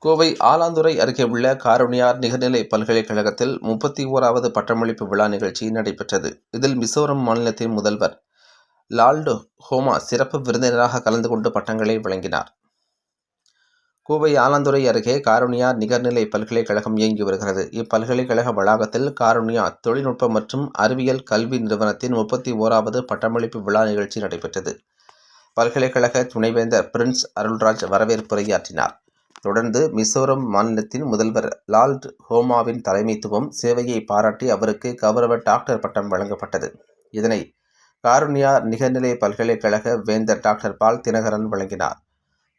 கோவை ஆலாந்துறை அருகே உள்ள காருண்யார் நிகர்நிலை பல்கலைக்கழகத்தில் 31வது பட்டமளிப்பு விழா நிகழ்ச்சி நடைபெற்றது. இதில் மிசோரம் மாநிலத்தின் முதல்வர் லால்டு ஹோமா சிறப்பு விருந்தினராக கலந்து கொண்டு பட்டங்களை வழங்கினார். கோவை ஆலாந்துறை அருகே காருண்யார் நிகர்நிலை பல்கலைக்கழகம் இயங்கி வருகிறது. இப்பல்கலைக்கழக வளாகத்தில் காருண்யா தொழில்நுட்ப மற்றும் அறிவியல் கல்வி நிறுவனத்தின் 31வது பட்டமளிப்பு விழா நிகழ்ச்சி நடைபெற்றது. பல்கலைக்கழக துணைவேந்தர் பிரின்ஸ் அருள்ராஜ் வரவேற்புரையாற்றினார். தொடர்ந்து மிசோரம் மாநிலத்தின் முதல்வர் லால்டு ஹோமாவின் தலைமைத்துவம் சேவையை பாராட்டி அவருக்கு கௌரவ டாக்டர் பட்டம் வழங்கப்பட்டது. இதனை காருண்யா நிகர்நிலை பல்கலைக்கழக வேந்தர் டாக்டர் பால் தினகரன் வழங்கினார்.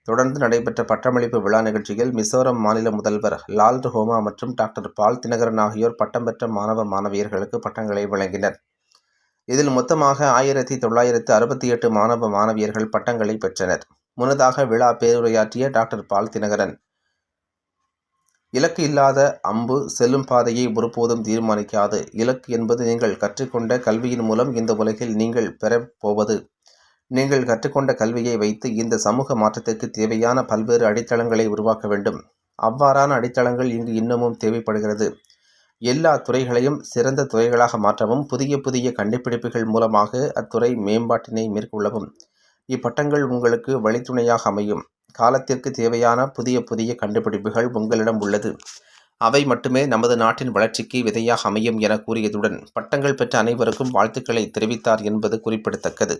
தொடர்ந்து நடைபெற்ற பட்டமளிப்பு விழா நிகழ்ச்சியில் மிசோரம் மாநில முதல்வர் லால்டு ஹோமா மற்றும் டாக்டர் பால் தினகரன் ஆகியோர் பட்டம் பெற்ற மாணவ மாணவியர்களுக்கு பட்டங்களை வழங்கினர். இதில் மொத்தமாக 1968 மாணவ மாணவியர்கள் பட்டங்களை பெற்றனர். முன்னதாக விழா பேருரையாற்றிய டாக்டர் பால் தினகரன், இலக்கு இல்லாத அம்பு செல்லும் பாதையை ஒருபோதும் தீர்மானிக்காது. இலக்கு என்பது நீங்கள் கற்றுக்கொண்ட கல்வியின் மூலம் இந்த உலகில் நீங்கள் பெறப்போவது. நீங்கள் கற்றுக்கொண்ட கல்வியை வைத்து இந்த சமூக மாற்றத்திற்கு தேவையான பல்வேறு அடித்தளங்களை உருவாக்க வேண்டும். அவ்வாறான அடித்தளங்கள் இங்கு இன்னமும் தேவைப்படுகிறது. எல்லா துறைகளையும் சிறந்த துறைகளாக மாற்றவும், புதிய புதிய கண்டுபிடிப்புகள் மூலமாக அத்துறை மேம்பாட்டினை மேற்கொள்ளவும் இப்பட்டங்கள் உங்களுக்கு வழித்துணையாக அமையும். காலத்திற்கு தேவையான புதிய புதிய கண்டுபிடிப்புகள் உங்களிடம் உள்ளது. அவை மட்டுமே நமது நாட்டின் வளர்ச்சிக்கு விதையாக அமையும் என கூறியதுடன் பட்டங்கள் பெற்ற அனைவருக்கும் வாழ்த்துக்களை தெரிவித்தார் என்பது குறிப்பிடத்தக்கது.